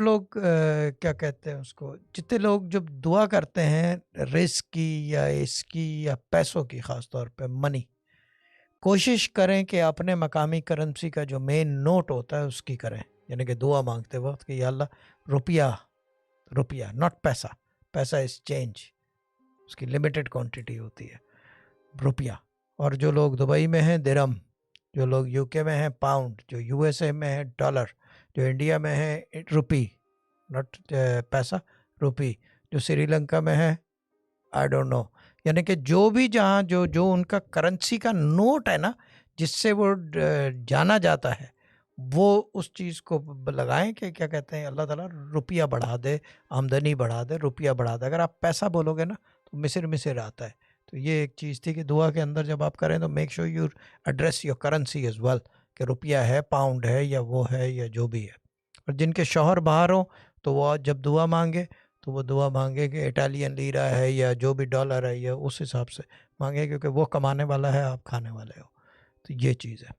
آپ لوگ کیا کہتے ہیں اس کو، جتنے لوگ جب دعا کرتے ہیں رزق کی یا اس کی یا پیسوں کی، خاص طور پہ منی، کوشش کریں کہ اپنے مقامی کرنسی کا جو مین نوٹ ہوتا ہے اس کی کریں. یعنی کہ دعا مانگتے وقت کہ یا اللہ روپیہ، روپیہ ناٹ پیسہ، پیسہ از چینج، اس کی لمیٹڈ کوانٹٹی ہوتی ہے، روپیہ. اور جو لوگ دبئی میں ہیں درہم، جو لوگ یو کے میں ہیں پاؤنڈ، جو یو ایس اے میں ہے ڈالر، جو انڈیا میں ہے روپی ناٹ پیسہ، روپی، جو سری لنکا میں ہے آئی ڈونٹ نو. یعنی کہ جو بھی جہاں جو ان کا کرنسی کا نوٹ ہے نا، جس سے وہ جانا جاتا ہے، وہ اس چیز کو لگائیں کہ کیا کہتے ہیں اللہ تعالیٰ روپیہ بڑھا دے، آمدنی بڑھا دے، روپیہ بڑھا دے. اگر آپ پیسہ بولو گے نا تو مصر آتا ہے. تو یہ ایک چیز تھی کہ دعا کے اندر جب آپ کریں تو make sure you address your currency as well, کہ روپیہ ہے، پاؤنڈ ہے، یا وہ ہے، یا جو بھی ہے. اور جن کے شوہر باہر ہوں تو وہ جب دعا مانگے تو وہ دعا مانگے کہ اٹالین لیرا ہے یا جو بھی ڈالر ہے، یا اس حساب سے مانگے، کیونکہ وہ کمانے والا ہے، آپ کھانے والے ہو. تو یہ چیز ہے.